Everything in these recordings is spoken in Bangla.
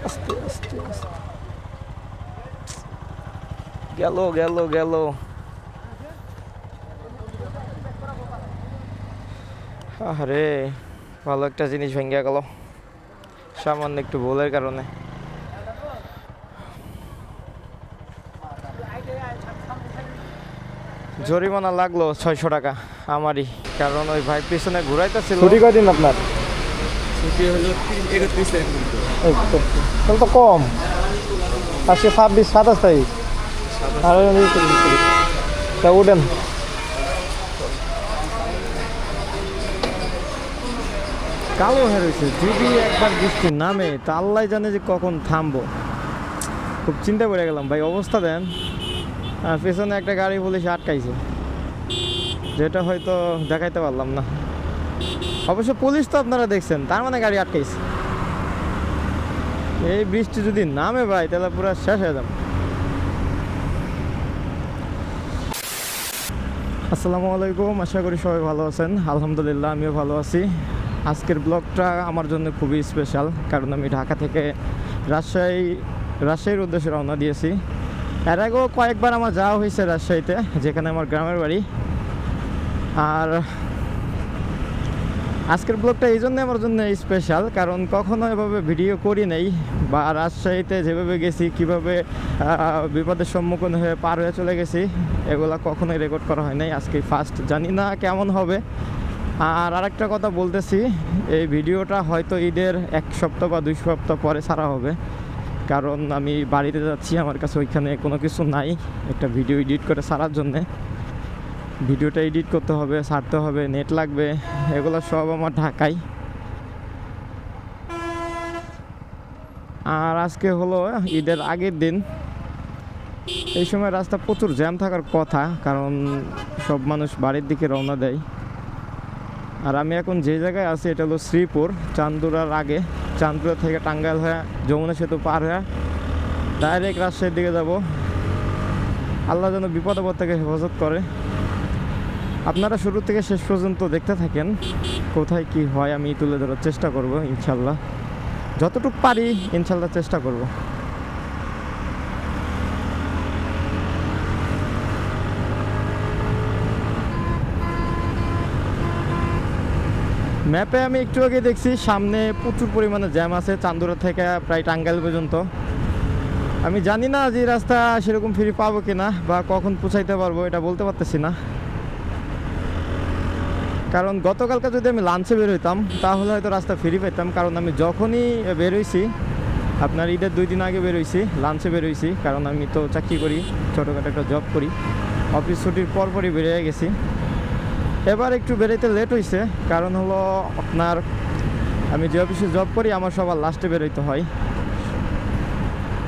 আস্তে আস্তে আস্তে গেল গেল গেল। আরে ভালো একটা জিনিস ভেঙে গেল সামান্য একটু ভুলের কারণে। জরিমানা লাগলো 600 টাকা আমারই, কারণ ওই ভাই পিছনে ঘুরাইতেছিল। ছুটি কয়দিন আপনার? ছুটি হলো 31 তারিখ পর্যন্ত। তাহলে তো কম। আজকে 27 তারিখ। আর তা উঠেন। কালো হয়ে রয়েছে, যদি একবার বৃষ্টি নামে তা আল্লাহ জানে যে কখন থামবো। খুব চিন্তা করে গেলাম ভাই, অবস্থা দেন। আর পেছনে একটা গাড়ি পুলিশ আটকাইছে, যেটা হয়তো দেখাইতে পারলাম না। অবশ্য পুলিশ তো আপনারা দেখছেন, তার মানে গাড়ি আটকাইছে। এই বৃষ্টি যদি নামে ভাই তাহলে পুরো শেষ হয়ে যাবে। আসসালামু আলাইকুম, আশা করি সবাই ভালো আছেন। আলহামদুলিল্লাহ আমিও ভালো আছি। আজকের ব্লগটা আমার জন্য খুবই স্পেশাল, কারণ আমি ঢাকা থেকে রাজশাহীর উদ্দেশ্যে রওনা দিয়েছি। এর আগেও কয়েকবার আমার যাওয়া হয়েছে রাজশাহীতে, যেখানে আমার গ্রামের বাড়ি। আর আজকের ব্লগটা এই জন্য আমার জন্য স্পেশাল, কারণ কখনো এভাবে ভিডিও করি নাই, বা রাজশাহীতে যেভাবে গেছি, কীভাবে বিপদের সম্মুখীন হয়ে পার হয়ে চলে গেছি, এগুলো কখনোই রেকর্ড করা হয় নাই। আজকে ফার্স্ট, জানি না কেমন হবে। আর আরেকটা কথা বলতেছি, এই ভিডিওটা হয়তো ঈদের 1 সপ্তাহ বা 2 সপ্তাহ পরে ছাড়া হবে, কারণ আমি বাড়িতে যাচ্ছি। আমার কাছে ওইখানে কোনো কিছু নাই একটা ভিডিও এডিট করে ছাড়ার জন্যে। ভিডিওটা এডিট করতে হবে, ছাড়তে হবে, নেট লাগবে, এগুলো সব আমার ঢাকায়। আর আজকে হলো ঈদের আগের দিন। এই সময় রাস্তা প্রচুর জ্যাম থাকার কথা, কারণ সব মানুষ বাড়ির দিকে রওনা দেয়। আর আমি এখন যে জায়গায় আছি এটা হলো শ্রীপুর, চান্দুরার আগে। চান্দুরা থেকে টাঙ্গাইল হয়ে যমুনা সেতু পার হয়ে ডাইরেক্ট রাজশাহীর দিকে যাব। আল্লাহ যেন বিপদ আপদ থেকে হেফাজত করে। আপনারা শুরু থেকে শেষ পর্যন্ত দেখতে থাকেন, কোথায় কি হয় আমি তুলে ধরার চেষ্টা করব ইনশাল্লাহ, যতটুকু পারি ইনশাল্লাহ চেষ্টা করব। ম্যাপে আমি একটু আগে দেখছি সামনে প্রচুর পরিমাণে জ্যাম আছে, চান্দুরা থেকে প্রায় টাঙ্গাইল পর্যন্ত। আমি জানি না যে রাস্তা সেরকম ফ্রি পাবো কিনা বা কখন পৌঁছাইতে পারবো, এটা বলতে পারতেছি না। কারণ গতকালকে যদি আমি লাঞ্চে বের হইতাম তাহলে হয়তো রাস্তা ফ্রি পেতাম, কারণ আমি যখনই বের হইছি, আপনার ঈদের 2 দিন আগে বের হইছি, লাঞ্চে বের হইছি। কারণ আমি তো চাকরি করি, ছোটোখাটো একটা জব করি, অফিস ছুটির পরপরই বেরিয়ে গেছি। এবার একটু বেরোতে লেট হয়েছে, কারণ হলো আপনার আমি যে অফিসে জব করি আমার সবার লাস্টে বেরোইতে হয়।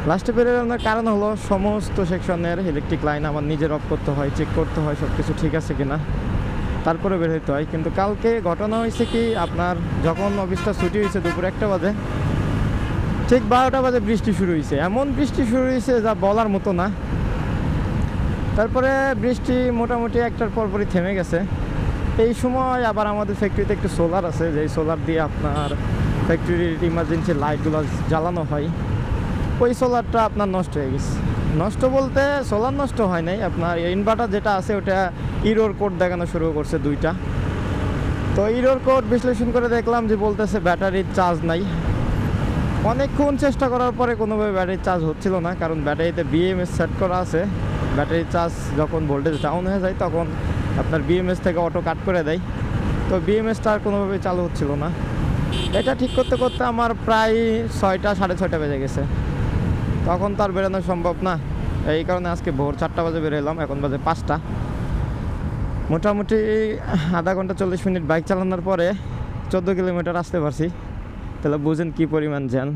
লাস্টে বেরোনোর কারণ হলো সমস্ত সেকশনের ইলেকট্রিক লাইন আমার নিজের অফ করতে হয়, চেক করতে হয় সব কিছু ঠিক আছে কিনা, তারপরে বের হইতে হয়। কিন্তু কালকে ঘটনা হয়েছে কি, আপনার যখন অফিসটা ছুটি হয়েছে দুপুর 1টা বাজে, ঠিক 12টা বাজে বৃষ্টি শুরু হয়েছে। এমন বৃষ্টি শুরু হয়েছে যা বলার মতো না। তারপরে বৃষ্টি মোটামুটি 1টার পরপরই থেমে গেছে। এই সময় আবার আমাদের ফ্যাক্টরিতে একটু সোলার আছে, যেই সোলার দিয়ে আপনার ফ্যাক্টরির ইমার্জেন্সি লাইটগুলো জ্বালানো হয়। ওই সোলারটা আপনার নষ্ট হয়ে গেছে। নষ্ট বলতে সোলার নষ্ট হয় নাই, আপনার ইনভার্টার যেটা আছে ওটা ইরোর কোড দেখানো শুরু করছে 2টা। তো ইরোর কোড বিশ্লেষণ করে দেখলাম যে বলতেছে ব্যাটারির চার্জ নাই। অনেকক্ষণ চেষ্টা করার পরে কোনোভাবে ব্যাটারির চার্জ হচ্ছিল না, কারণ ব্যাটারিতে বিএমএস সেট করা আছে। ব্যাটারির চার্জ যখন ভোল্টেজ ডাউন হয়ে যায় তখন আপনার বিএমএস থেকে অটো কাট করে দেয়। তো বিএমএসটা আর কোনোভাবে চালু হচ্ছিল না। এটা ঠিক করতে করতে আমার প্রায় 6টা 6:30 বেজে গেছে। তখন তো আর বেরোনো সম্ভব না, এই কারণে আজকে ভোর 4টা বাজে বেরোলাম, এখন বাজে 5টা। মোটামুটি আধা ঘন্টা 40 মিনিট বাইক চালানোর পরে 14 কিলোমিটার আসতে পারছি। তাহলে বুঝেন কী পরিমাণ জ্যাম।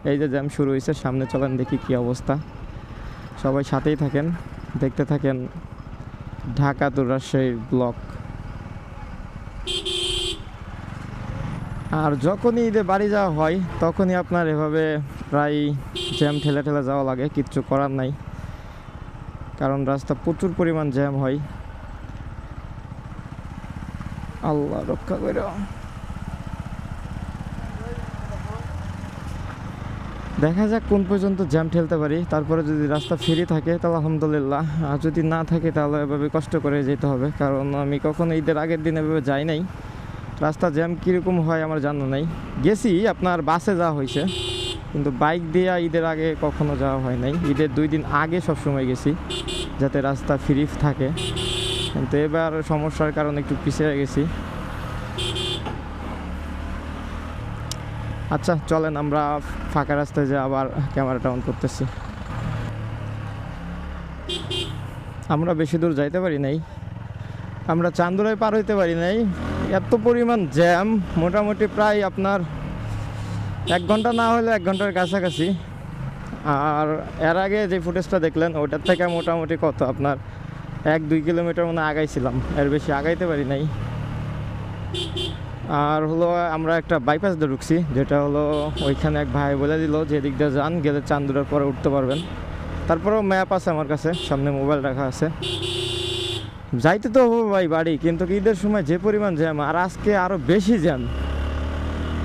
এই যে জ্যাম শুরু হয়েছে, সামনে চলেন দেখি কী অবস্থা। সবাই সাথেই থাকেন, দেখতে থাকেন ঢাকা টু রাজশাহীর ব্লগ। আর যখনই ঈদে বাড়ি যাওয়া হয় তখনই আপনার এভাবে প্রায় জ্যাম ঠেলে ঠেলে যাওয়া লাগে, কিচ্ছু করার নাই, কারণ রাস্তা প্রচুর পরিমাণ জ্যাম হয়। আল্লাহ রক্ষা করে। দেখা যাক কোন পর্যন্ত জ্যাম ঠেলতে পারি। তারপরে যদি রাস্তা ফ্রি থাকে তাহলে আলহামদুলিল্লাহ, আর যদি না থাকে তাহলে এভাবে কষ্ট করে যেতে হবে, কারণ আমি কখনো ঈদের আগের দিন এভাবে যাই নাই। রাস্তা জ্যাম কীরকম হয় আমার জানা নাই। গেছি আপনার বাসে যাওয়া হয়েছে, কিন্তু বাইক দিয়ে ঈদের আগে কখনো যাওয়া হয় নাই। ঈদের 2 দিন আগে সবসময় গেছি যাতে রাস্তা ফ্রি থাকে, কিন্তু এবার সমস্যার কারণে একটু পিছিয়ে গেছি। আচ্ছা চলেন আমরা ফাঁকা রাস্তায় যে আবার ক্যামেরাটা অন করতেছি। আমরা বেশি দূর যাইতে পারি নাই, আমরা চান্দুরায় পার হইতে পারি নাই, এত পরিমাণ জ্যাম। মোটামুটি প্রায় আপনার 1 ঘন্টা না হলে 1 ঘন্টার কাছাকাছি। আর এর আগে যে ফুটেজটা দেখলেন ওটার থেকে মোটামুটি কত আপনার 1-2 কিলোমিটার মনে আগাইছিলাম, এর বেশি আগাইতে পারি নাই। আর হলো আমরা একটা বাইপাস দিয়ে ঢুকছি, যেটা হলো ওইখানে এক ভাই বলে দিল যে এদিক দিয়ে যান, গেলে চান্দুরার পরে উঠতে পারবেন। তারপরেও ম্যাপ আছে আমার কাছে, সামনে মোবাইল রাখা আছে। যাইতে তো হবে ভাই বাড়ি, কিন্তু ঈদের সময় যে পরিমাণ জ্যাম, আর আজকে আরও বেশি জ্যাম।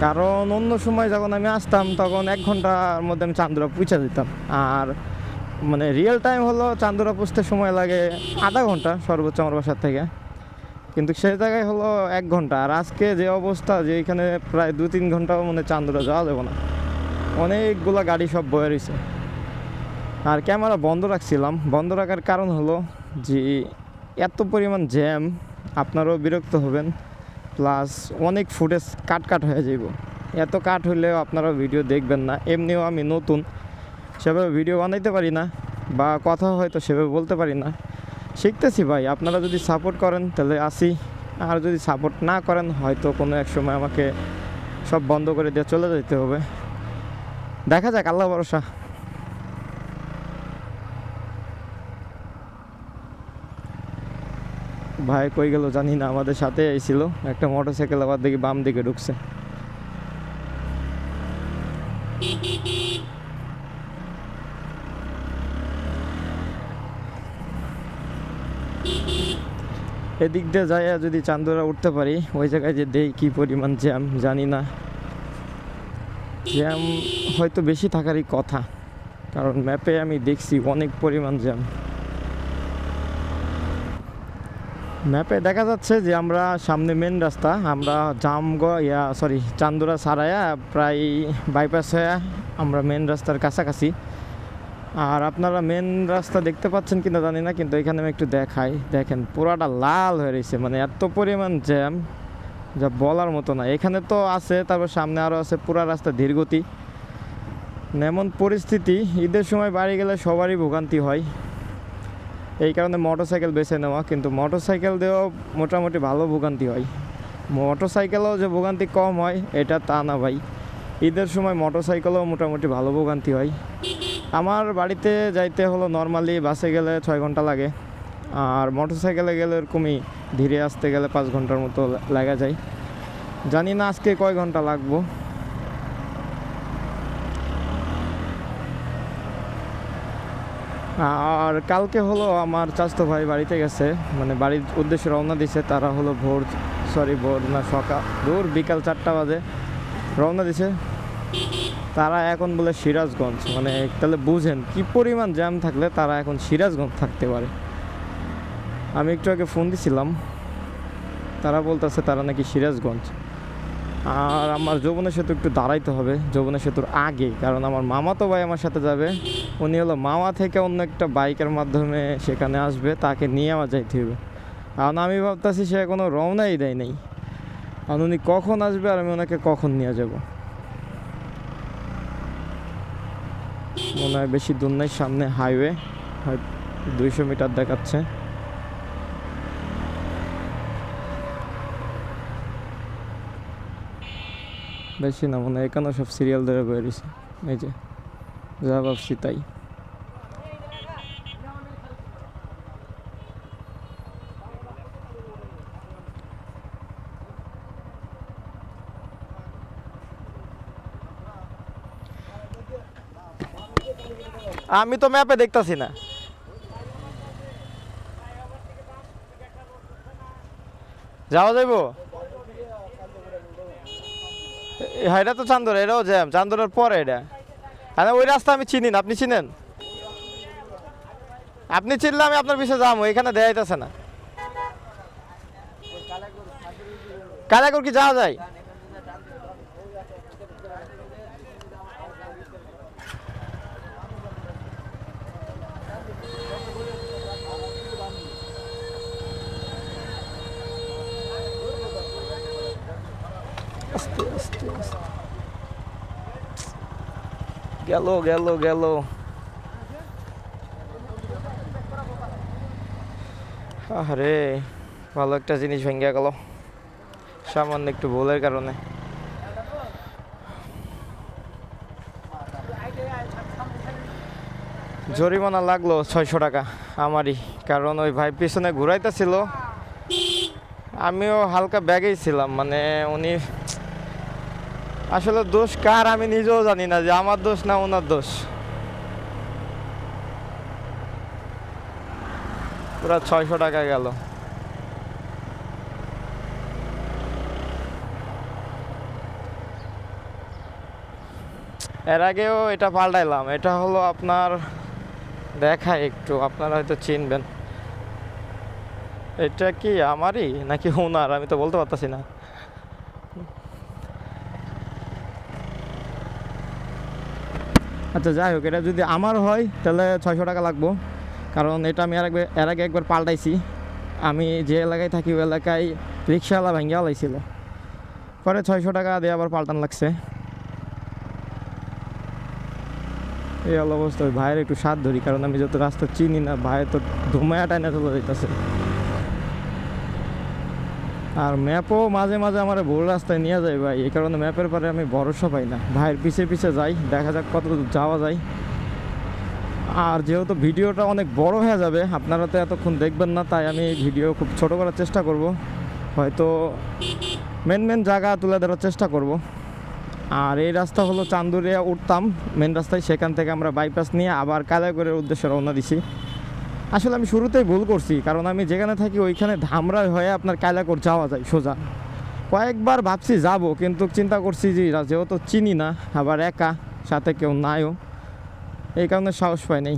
কারণ অন্য সময় যখন আমি আসতাম তখন 1 ঘন্টার মধ্যে আমি চান্দুরা পৌঁছে দিতাম, আর মানে রিয়েল টাইম হলো চান্দুরা পৌঁছতে সময় লাগে আধা ঘন্টা সর্বোচ্চ আমার বাসার থেকে, কিন্তু সেই জায়গায় হলো 1 ঘন্টা। আর আজকে যে অবস্থা, যে এখানে প্রায় 2-3 ঘন্টাও মানে চান্দুরা যাওয়া যাবে না, অনেকগুলা গাড়ি সব বয়ে রয়েছে। আর ক্যামেরা বন্ধ রাখছিলাম, বন্ধ রাখার কারণ হলো যে এত পরিমাণ জ্যাম, আপনারাও বিরক্ত হবেন, প্লাস অনেক ফুটেজ কাট হয়ে যাব। এত কাট হইলেও আপনারাও ভিডিও দেখবেন না। এমনিও আমি নতুন, সেভাবে ভিডিও বানাইতে পারি না, বা কথা হয়তো সেভাবে বলতে পারি না, শিখতেছি ভাই। আপনারা যদি সাপোর্ট করেন তাহলে আসি, আর যদি সাপোর্ট না করেন হয়তো কোনো এক সময় আমাকে সব বন্ধ করে দিয়ে চলে যেতে হবে। দেখা যাক, আল্লাহ ভরসা। ভাই কই গেল জানি না, আমাদের সাথে আইছিল একটা মোটরসাইকেল, আবার দেখি বাম দিকে ঢুকছে। এদিক দিয়ে যাইয়া যদি চান্দুরা উঠতে পারি, ওই জায়গায় যে দেই কি পরিমাণ জ্যাম জানি না। জ্যাম হয়তো বেশি থাকারই কথা, কারণ ম্যাপে আমি দেখছি অনেক পরিমাণ জ্যাম। ম্যাপে দেখা যাচ্ছে যে আমরা সামনে মেন রাস্তা, আমরা চান্দুরা ছাড়াইয়া প্রায় বাইপাস হয়ে আমরা মেন রাস্তার কাছাকাছি। আর আপনারা মেন রাস্তা দেখতে পাচ্ছেন কিনা জানি না, কিন্তু এখানে আমি একটু দেখাই। দেখেন পুরাটা লাল হয়ে রয়েছে, মানে এত পরিমাণ জ্যাম যা বলার মতো না। এখানে তো আছে, তারপর সামনে আরও আছে, পুরা রাস্তা ধীরগতি। এমন পরিস্থিতি, ঈদের সময় বাড়ি গেলে সবারই ভোগান্তি হয়, এই কারণে মোটরসাইকেল বেছে নেওয়া। কিন্তু মোটরসাইকেল দিয়েও মোটামুটি ভালো ভোগান্তি হয়। মোটরসাইকেলও যে ভোগান্তি কম হয় এটা তা না ভাই, ঈদের সময় মোটরসাইকেলও মোটামুটি ভালো ভোগান্তি হয়। আমার বাড়িতে যাইতে হলো নর্মালি বাসে গেলে 6 ঘন্টা লাগে, আর মোটরসাইকেলে গেলে এরকমই ধীরে আসতে গেলে 5 ঘন্টার মতো লাগা যায়। জানি না আজকে কয় ঘন্টা লাগবো। আর কালকে হলো আমার চাচতো ভাই বাড়িতে গেছে, মানে বাড়ির উদ্দেশ্যে রওনা দিছে। তারা হলো ভোর না বিকাল 4টা বাজে রওনা দিছে। তারা এখন বলে সিরাজগঞ্জ, মানে তাহলে বুঝেন কি পরিমাণ জ্যাম থাকলে তারা এখন সিরাজগঞ্জ থাকতে পারে। আমি একটু আগে ফোন দিছিলাম, তারা বলতেছে তারা নাকি সিরাজগঞ্জ। আর আমার যমুনা সেতু একটু দাঁড়াইতে হবে, যমুনা সেতুর আগে, কারণ আমার মামাতো ভাই আমার সাথে যাবে। উনি হলো মামা থেকে অন্য একটা বাইকের মাধ্যমে সেখানে আসবে, তাকে নিয়ে আমার যাইতে হবে। কারণ আমি ভাবতেছি সে কোনো রওনাই দেয় নাই, কারণ উনি কখন আসবে আর আমি ওনাকে কখন নিয়ে যাব। মনে হয় বেশি দূর নাই, সামনে হাইওয়ে, 200 মিটার দেখাচ্ছে। বেশি না মনে হয়, এখানে সব সিরিয়াল ধরে বেরিয়েছে। এই যে যা ভাবছি তাই। আমি তো ম্যাপে দেখতাছি না। যাওয়া যাইব? হ্যাঁ এটা তো চান্দুরা, এটাও জ্যাম, চান্দুরার পরে এটা। আরে ওই রাস্তা আমি চিনি না, আপনি চিনেন? আপনি চিনলে আমি আপনার পিছিয়ে যাবো, এখানে দেয়া যাইতেছে না। কালাকুর কি যাওয়া যায়? আস্তে আস্তে আস্তে গেল গেল গেল। আরে ভালো একটা জিনিস ভেঙে গেল সামান্য একটু ভুলের কারণে। জরিমানা লাগলো 600 টাকা আমারই, কারণ ওই ভাই পিছনে ঘুরাইতেছিল, আমিও হালকা ব্যাগেই ছিলাম। মানে উনি আসলে দোষ কার আমি নিজেও জানি না, যে আমার দোষ না ওনার দোষ। পুরা 600 টাকা গেল। এর আগেও এটা পাল্টাইলাম, এটা হলো আপনার দেখায় একটু, আপনারা হয়তো চিনবেন। এটা কি আমারই নাকি ওনার আমি তো বলতে পারতাছি না। আচ্ছা যাই হোক, এটা যদি আমার হয় তাহলে 600 টাকা লাগবো, কারণ এটা আমি এর আগে একবার পাল্টাইছি। আমি যে এলাকায় থাকি ওই এলাকায় রিক্সাওয়ালা ভেঙে আলাইছিল, পরে 600 টাকা দিয়ে আবার পাল্টান লাগছে। এই হল অবস্থা। ওই ভাইয়ের একটু সাথ ধরি, কারণ আমি যত রাস্তা চিনি না, ভাইয়ের তো ধুমায়া টাইনা চলে যেতেছে। আর ম্যাপও মাঝে মাঝে আমার ভুল রাস্তায় নিয়ে যায় ভাই, এই কারণে ম্যাপের পরে আমি ভরসা পাই না। ভাইয়ের পিছে পিছে যাই, দেখা যাক কত দূর যাওয়া যায়। আর যেহেতু ভিডিওটা অনেক বড় হয়ে যাবে, আপনারা তো এতক্ষণ দেখবেন না, তাই আমি ভিডিও খুব ছোট করার চেষ্টা করব। হয়তো মেন জায়গা তুলে ধরার চেষ্টা করব। আর এই রাস্তা হলো চান্দুরিয়া উঠতাম মেন রাস্তায়, সেখান থেকে আমরা বাইপাস নিয়ে আবার কালাইগড়ের উদ্দেশ্যে রওনা দিছি। আসলে আমি শুরুতেই ভুল করছি, কারণ আমি যেখানে থাকি ওইখানে ধামরাই হয়ে আপনার কালাইগড় যাওয়া যায় সোজা। কয়েকবার ভাবছি যাব, কিন্তু চিন্তা করছি যে যেহেতু চিনি না, আবার একা, সাথে কেউ নাইও, এই কারণে সাহস পাই নাই।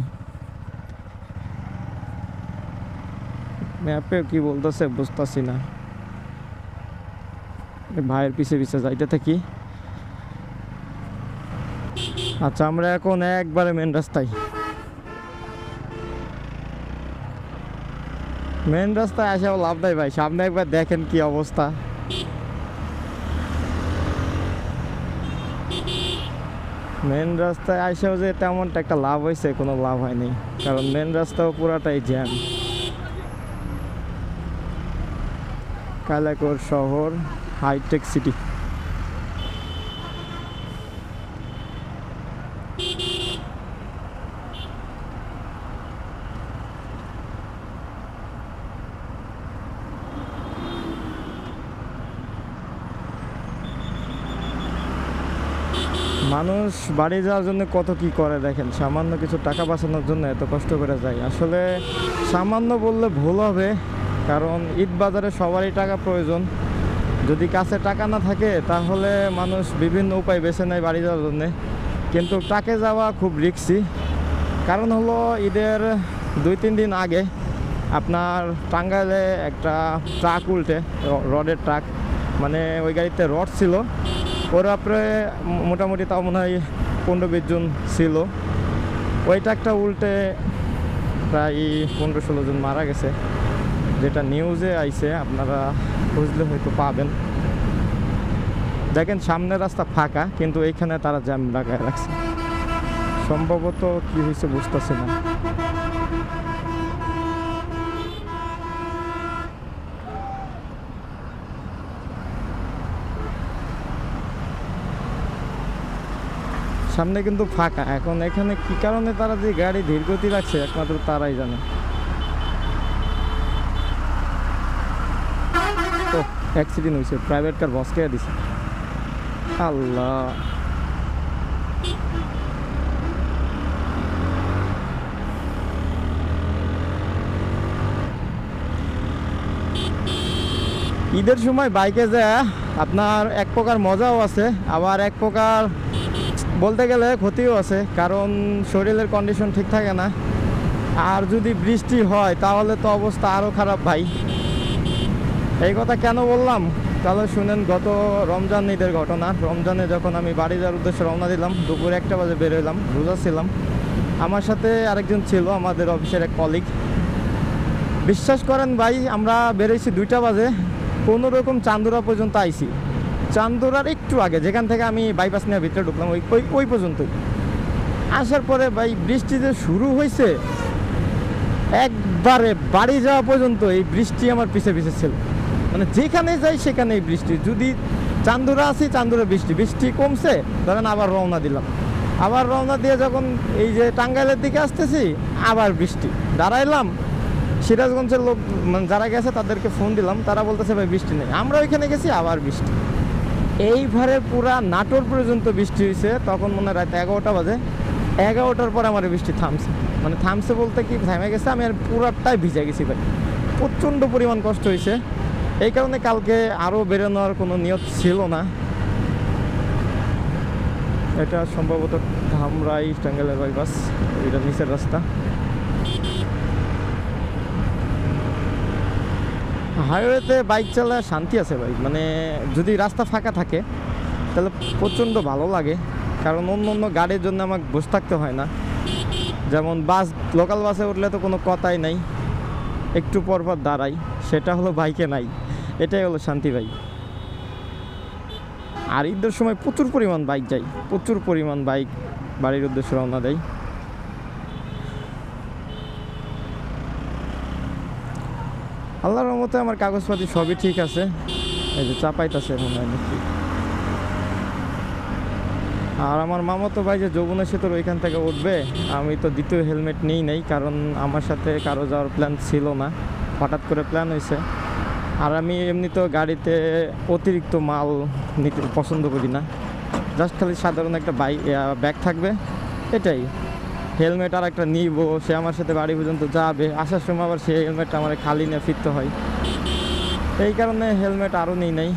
ম্যাপে কি বলতেছে বুঝতেছি না। ভাইয়ের পিছে পিছে যাইতে থাকি। আচ্ছা আমরা এখন একবারে মেন রাস্তায়। মেন রাস্তায় আসাও লাভ নাই ভাই, সামনে একবার দেখেন কি অবস্থা। মেন রাস্তায় আসাও যে তেমনটা একটা লাভ হয়েছে, কোনো লাভ হয়নি, কারণ মেন রাস্তাও পুরাটাই জ্যাম। কালাইগড় শহর হাইটেক সিটি। মানুষ বাড়ি যাওয়ার জন্য কত কি করে দেখেন, সামান্য কিছু টাকা বাঁচানোর জন্য এত কষ্ট করে যায়। আসলে সামান্য বললে ভুল হবে, কারণ ঈদ বাজারে সবারই টাকা প্রয়োজন। যদি কাছে টাকা না থাকে তাহলে মানুষ বিভিন্ন উপায় বেছে নেয় বাড়ি যাওয়ার জন্যে, কিন্তু ট্রাকে যাওয়া খুব রিস্কি। কারণ হলো ঈদের 2-3 দিন আগে আপনার টাঙ্গাইলে একটা ট্রাক উল্টে, রডের ট্রাক, মানে ওই গাড়িতে রড ছিল, ওর আপরে মোটামুটি তাও মনে হয় 15-20 জন ছিল। ওই ট্রাকটা উল্টে প্রায় 15-16 জন মারা গেছে, যেটা নিউজে আইছে, আপনারা খুঁজলে হয়তো পাবেন। দেখেন সামনের রাস্তা ফাঁকা, কিন্তু এইখানে তারা জ্যাম লাগায় রাখছে। সম্ভবত কি হয়েছে বুঝতেছি না। সামনে কিন্তু ফাঁকা। এখন এখানে কি কারণে তারা যে গাড়ি ধীর গতি রাখছে একমাত্র তারাই জানে। ও অ্যাক্সিডেন্ট হয়েছে, প্রাইভেট কার বসকে দিছে। আল্লাহ, ঈদের সময় বাইকে যায় আপনার এক প্রকার মজাও আছে, আবার এক প্রকার বলতে গেলে ক্ষতিও আছে, কারণ শরীরের কন্ডিশন ঠিক থাকে না। আর যদি বৃষ্টি হয় তাহলে তো অবস্থা আরও খারাপ ভাই। এই কথা কেন বললাম তাহলে শুনেন। গত রমজান ঈদের ঘটনা। রমজানে যখন আমি বাড়ি যাওয়ার উদ্দেশ্যে রওনা দিলাম, দুপুর 1টা বাজে বেরোলাম, রোজা ছিলাম। আমার সাথে আরেকজন ছিল, আমাদের অফিসের এক কলিগ। বিশ্বাস করেন ভাই, আমরা বেরোইছি 2টা বাজে, কোনো রকম চান্দুরা পর্যন্ত আইছি। চান্দুরার একটু আগে, যেখান থেকে আমি বাইপাস নিয়ে ভিতরে ঢুকলাম, ওই পর্যন্তই। আসার পরে ভাই বৃষ্টি যে শুরু হয়েছে, একবারে বাড়ি যাওয়া পর্যন্ত এই বৃষ্টি আমার পিছে পিছে ছিল। মানে যেখানে যাই সেখানেই বৃষ্টি। যদি চান্দুরা আছি, চান্দুরা বৃষ্টি। বৃষ্টি কমছে, ধরেন আবার রওনা দিলাম। আবার রওনা দিয়ে যখন এই যে টাঙ্গাইলের দিকে আসতেছি, আবার বৃষ্টি। দাঁড়াইলাম, সিরাজগঞ্জের লোক মানে যারা গেছে তাদেরকে ফোন দিলাম, তারা বলতেছে ভাই বৃষ্টি নেই। আমরা ওইখানে গেছি, আবার বৃষ্টি। এইভাবে পুরা নাটোর পর্যন্ত বৃষ্টি হয়েছে। তখন মনে হয় রাত 11টা বাজে। 11টার পরে আমার বৃষ্টি থামছে। মানে থামছে বলতে কি, থেমে গেছে। আমি আর পুরাটাই ভিজে গেছি ভাই, প্রচণ্ড পরিমাণ কষ্ট হয়েছে। এই কারণে কালকে আরও বেরোনোর কোনো নিয়ত ছিল না। এটা সম্ভবত ধামরাই টাঙ্গাইলের বাইপাস, এটা নিচের রাস্তা। হাইওয়েতে বাইক চালায় শান্তি আছে ভাই। মানে যদি রাস্তা ফাঁকা থাকে তাহলে প্রচণ্ড ভালো লাগে, কারণ অন্য গাড়ির জন্য আমাকে বসে থাকতে হয় না। যেমন বাস, লোকাল বাসে উঠলে তো কোনো কথাই নাই, একটু পর পর দাঁড়াই। সেটা হলো বাইকে নাই। এটাই হলো শান্তি ভাই। আর ঈদের সময় প্রচুর পরিমাণ বাইক যায়, প্রচুর পরিমাণ বাইক বাড়ির উদ্দেশ্যে রওনা দেয়। আল্লাহর রহমতে আমার কাগজপাতি সবই ঠিক আছে। এই যে চাপাইতেছে মনে হয় নাকি। আর আমার মামাতো ভাই যে যমুনা সেতুর ওইখান থেকে উঠবে, আমি তো দ্বিতীয় হেলমেট নিই নাই, কারণ আমার সাথে কারো যাওয়ার প্ল্যান ছিল না, হঠাৎ করে প্ল্যান হয়েছে। আর আমি এমনিতেও গাড়িতে অতিরিক্ত মাল নিতে পছন্দ করি না। জাস্ট খালি সাধারণ একটা ব্যাগ থাকবে, এটাই। হেলমেট আর একটা নিব, সে আমার সাথে বাড়ি পর্যন্ত যাবে, আসার সময় আবার সেই হেলমেটটা আমার খালি নিয়ে ফিরতে হয়। এই কারণে হেলমেট আরও নিই নাই।